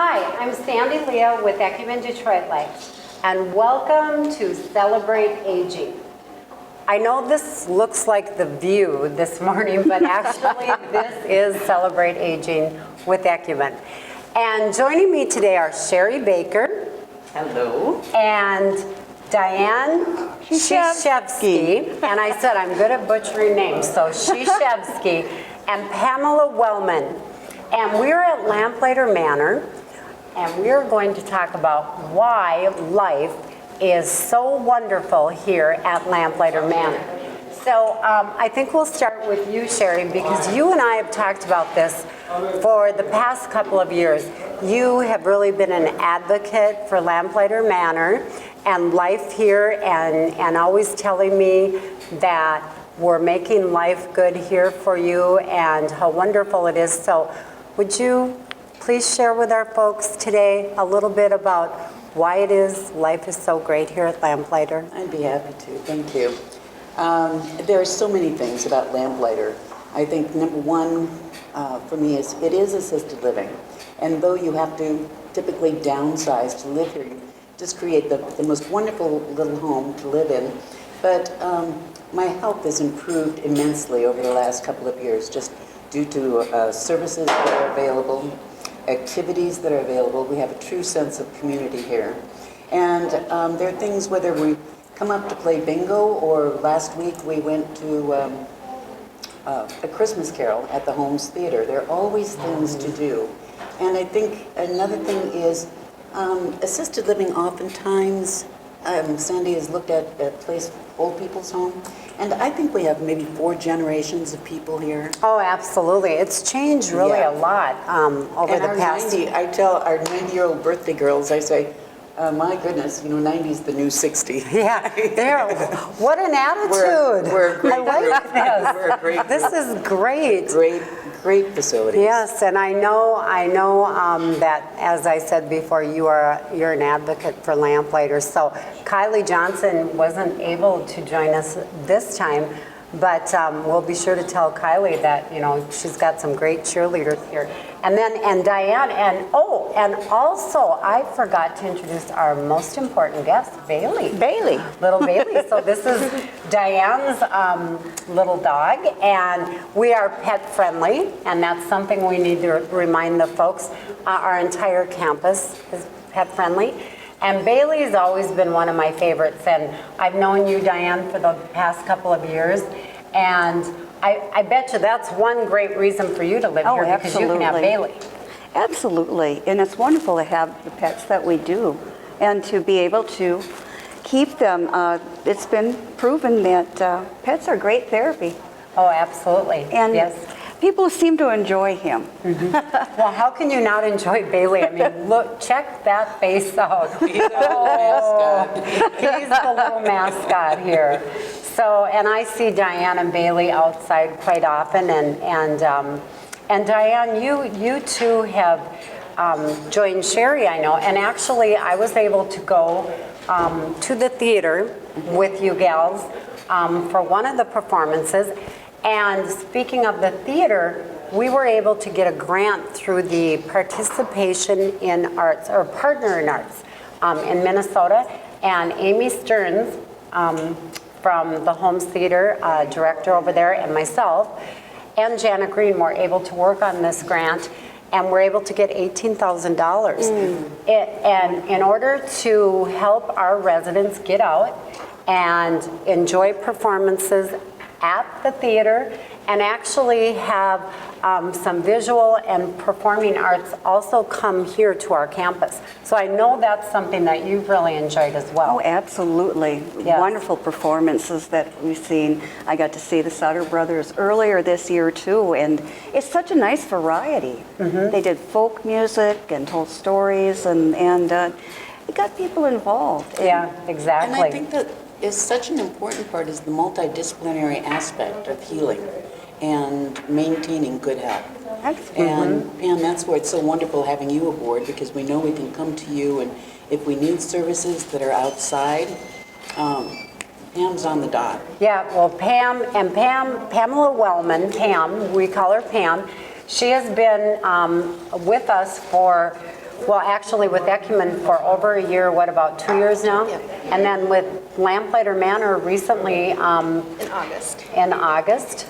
Hi, I'm Sandy Leah with Ecumen Detroit Life, and welcome to Celebrate Aging. I know this looks like The View this morning, but actually this is Celebrate Aging with Ecumen. And joining me today are Sherry Baker. Hello. And Diane Shishevsky. And I said I'm good at butchering names, so Shishevsky and Pamela Wellman. And we're at Lamplighter Manor, and we're going to talk about why life is so wonderful here at Lamplighter Manor. So I think we'll start with you, Sherry, because you and I have talked about this for the past couple of years. You have really been an advocate for Lamplighter Manor and life here, and always telling me that we're making life good here for you and how wonderful it is. So would you please share with our folks today a little bit about why it is life is so great here at Lamplighter? I'd be happy to. Thank you. There are so many things about Lamplighter. I think number one for me is it is assisted living. And though you have to typically downsize to live here, you just create the most wonderful little home to live in. But my health has improved immensely over the last couple of years, just due to services that are available, activities that are available. We have a true sense of community here. And there are things, whether we come up to play bingo, or last week we went to a Christmas carol at the Holmes Theater. There are always things to do. And I think another thing is assisted living oftentimes, Sandy has looked at place old people's home, and I think we have maybe 4 generations of people here. Oh, absolutely. It's changed really a lot over the past. I tell our 90-year-old birthday girls, I say, my goodness, 90 is the new 60. Yeah, what an attitude. We're a great group. This. We're a great group. This is great. Great facilities. Yes, and I know that, as I said before, you're an advocate for Lamplighter. So Kylie Johnson wasn't able to join us this time, but we'll be sure to tell Kylie that she's got some great cheerleaders here. And Diane, and also I forgot to introduce our most important guest, Bailey. Little Bailey. So this is Diane's little dog, and we are pet friendly, and that's something we need to remind the folks. Our entire campus is pet friendly. And Bailey's always been one of my favorites, and I've known you, Diane, for the past couple of years, and I bet you that's one great reason for you to live here, because you can have Bailey. Absolutely, and it's wonderful to have the pets that we do, and to be able to keep them. It's been proven that pets are great therapy. Oh, absolutely. And yes. People seem to enjoy him. Mm-hmm. Well, how can you not enjoy Bailey? I mean, look, check that face out. He's the little mascot. He's the little mascot here. So, and I see Diane and Bailey outside quite often, and Diane, you too have joined Sherry, I know, and actually I was able to go to the theater with you gals for one of the performances. And speaking of the theater, we were able to get a grant through the Participation in Arts, or Partner in Arts, in Minnesota. And Amy Stearns from the Holmes Theater, director over there, and myself, and Janet Green were able to work on this grant, and we're able to get $18,000. And in order to help our residents get out and enjoy performances at the theater, and actually have some visual and performing arts also come here to our campus. So I know that's something that you've really enjoyed as well. Oh, absolutely. Yes. Wonderful performances that we've seen. I got to see the Sutter Brothers earlier this year too, and it's such a nice variety. Mm-hmm. They did folk music and told stories, and it got people involved. Yeah, exactly. And I think that is such an important part, is the multidisciplinary aspect of healing and maintaining good health. And that's where it's so wonderful having you aboard, because we know we can come to you, and if we need services that are outside, Pam's on the dot. Yeah, well, Pamela Wellman, Pam, we call her Pam, she has been with us for Well, actually with Ecumen for over a year, what, about 2 years now? Yeah. And then with Lamplighter Manor recently, In August.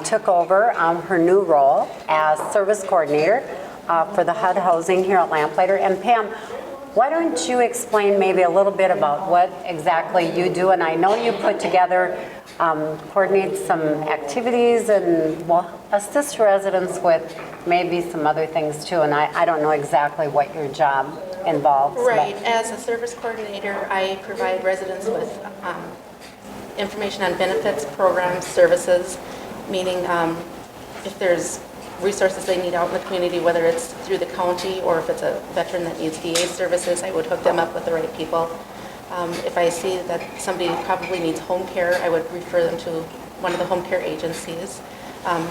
took over her new role as service coordinator for the HUD housing here at Lamplighter. And Pam, why don't you explain maybe a little bit about what exactly you do? And I know you put together, coordinate some activities and will assist residents with maybe some other things too. And I don't know exactly what your job involves. but- Right, as a service coordinator, I provide residents with information on benefits, programs, services, meaning if there's resources they need out in the community, whether it's through the county or if it's a veteran that needs VA services, I would hook them up with the right people. If I see that somebody probably needs home care, I would refer them to one of the home care agencies.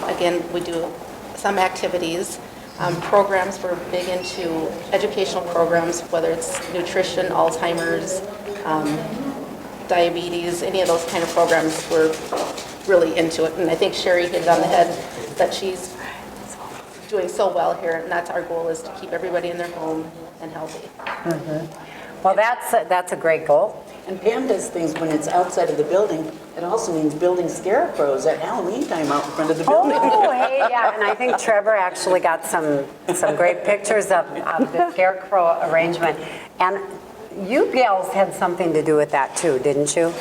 Again, we do some activities. Programs, we're big into educational programs, whether it's nutrition, Alzheimer's, diabetes, any of those kind of programs, we're really into it. And I think Sherry hit it on the head that she's doing so well here, and that's our goal, is to keep everybody in their home and healthy. Well, that's a great goal. And Pam does things when it's outside of the building. It also means building scarecrows at Halloween time out in front of the building. Oh, hey, yeah, and I think Trevor actually got some great pictures of the scarecrow arrangement. And you gals had something to do with that too, didn't you?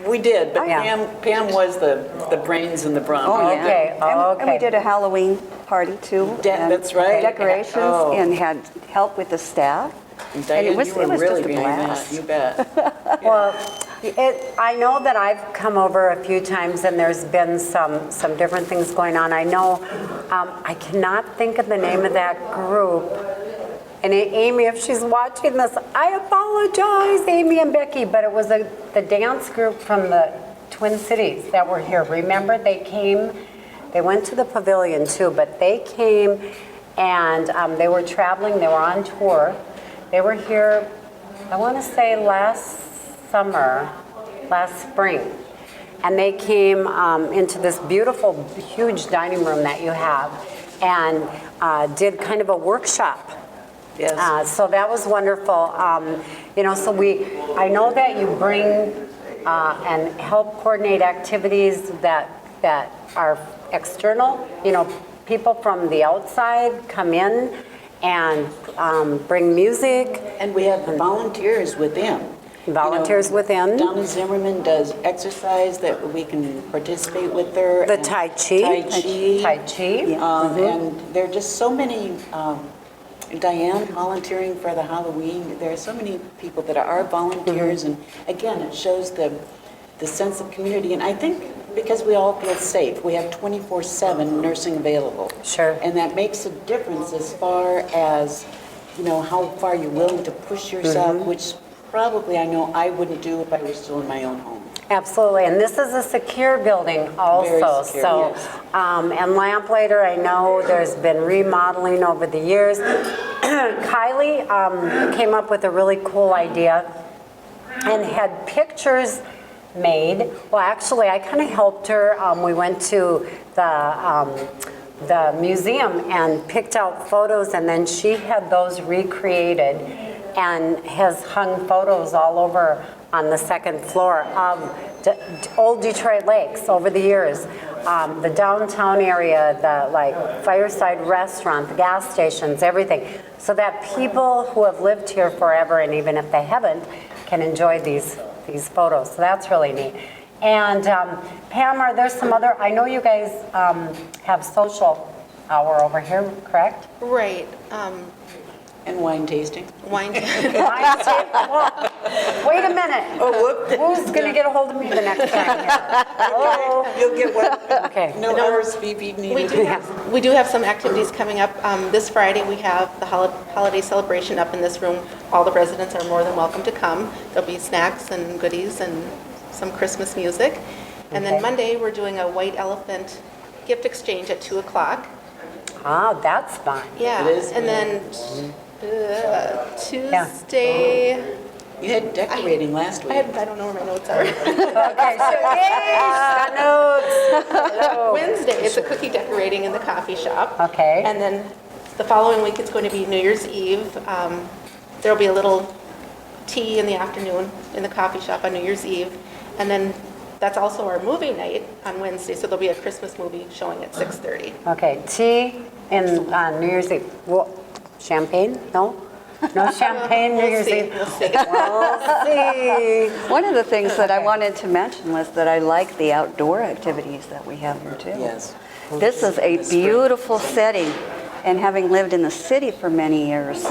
We did, but Yeah. Pam was the brains in the brawn. Oh, yeah. Okay, oh, And we okay. did a Halloween party too. and That's right. Decorations Oh. and had help with the staff. And Diane, it was you were really just a behind blast. that, you bet. Well, I know that I've come over a few times and there's been some different things going on. I know, I cannot think of the name of that group. And Amy, if she's watching this, I apologize, Amy and Becky, but it was the dance group from the Twin Cities that were here. Remember, they came, they went to the pavilion too, but they came and they were traveling, they were on tour. They were here, I want to say last spring. And they came into this beautiful, huge dining room that you have and did kind of a workshop. Yes. So that was wonderful. So I know that you bring and help coordinate activities that are external. People from the outside come in and bring music. And we have volunteers within. Volunteers within. Donna Zimmerman does exercise that we can participate with her. The and Tai Chi. Tai Chi. Tai Chi. And there are just so many, Diane volunteering for the Halloween. There are so many people that are volunteers. And again, it shows the sense of community. And I think because we all feel safe, we have 24/7 nursing available. Sure. And that makes a difference as far as, how far you're willing to push yourself, which probably I know I wouldn't do if I were still in my own home. Absolutely, and this is a secure building also. Very secure, So, yes. and Lamplighter, I know there's been remodeling over the years. Kylie came up with a really cool idea and had pictures made. Well, actually, I kind of helped her. We went to the museum and picked out photos, and then she had those recreated and has hung photos all over on the second floor of old Detroit lakes over the years. The downtown area, the Fireside Restaurant, the gas stations, everything. So that people who have lived here forever, and even if they haven't, can enjoy these photos. So that's really neat. And Pam, are there some other, I know you guys have social hour over here, correct? Right. And wine tasting. Wine. Well, wait a minute. Oh, whoop. Who's going to get a hold of me the next time here? Oh, You'll get one. okay. No RSVP needed. We do have some activities coming up. This Friday, we have the holiday celebration up in this room. All the residents are more than welcome to come. There'll be snacks and goodies and some Christmas music. And then Okay. Monday, we're doing a white elephant gift exchange at 2 o'clock. Ah, that's fun. Yeah. It is. And then Tuesday, You had decorating last week. I don't know where my notes are. Okay, so yay, got notes. Hello. Wednesday, it's a cookie decorating in the coffee shop. Okay. And then The following week, it's going to be New Year's Eve. There'll be a little tea in the afternoon in the coffee shop on New Year's Eve. And then that's also our movie night on Wednesday, so there'll be a Christmas movie showing at 6:30. Okay, tea and on New Year's Eve. Well, champagne? No? No champagne New Year's Eve? We'll see. We'll see. One of the things that I Okay. wanted to mention was that I like the outdoor activities that we have here too. Yes. This is a beautiful setting, and having lived in the city for many years,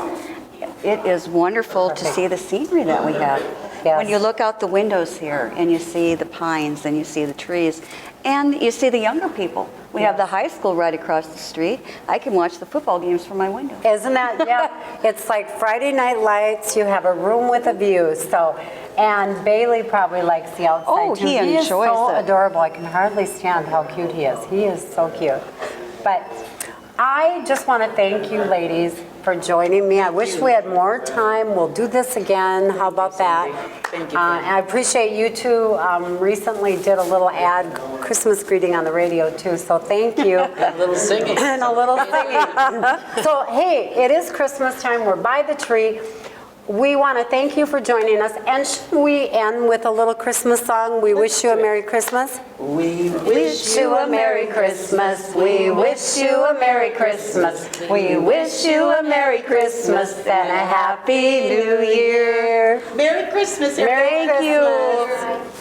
it is wonderful to see the scenery that we have. Yes. When you look out the windows here and you see the pines and you see the trees and you see the younger people. We have the high school right across the street. I can watch the football games from my window. Isn't that, yeah, it's like Friday Night Lights, you have a room with a view, so, and Bailey probably likes the outside Oh, too. he is enjoys so it. adorable, I can hardly stand how cute he is. He is so cute. But I just want to thank you ladies for joining me. I wish we had more time. We'll do this again. How about that? Thank you. I appreciate you two recently did a little ad, Christmas greeting on the radio too, so thank you. A little singing. And a little singing. So, hey, it is Christmas time. We're by the tree. We want to thank you for joining us. And should we end with a little Christmas song? We wish you a Merry Christmas. We Wish you a Merry Christmas. We wish you a Merry Christmas. We wish you a Merry Christmas and a Happy New Year. Merry Christmas, Merry everyone. Christmas.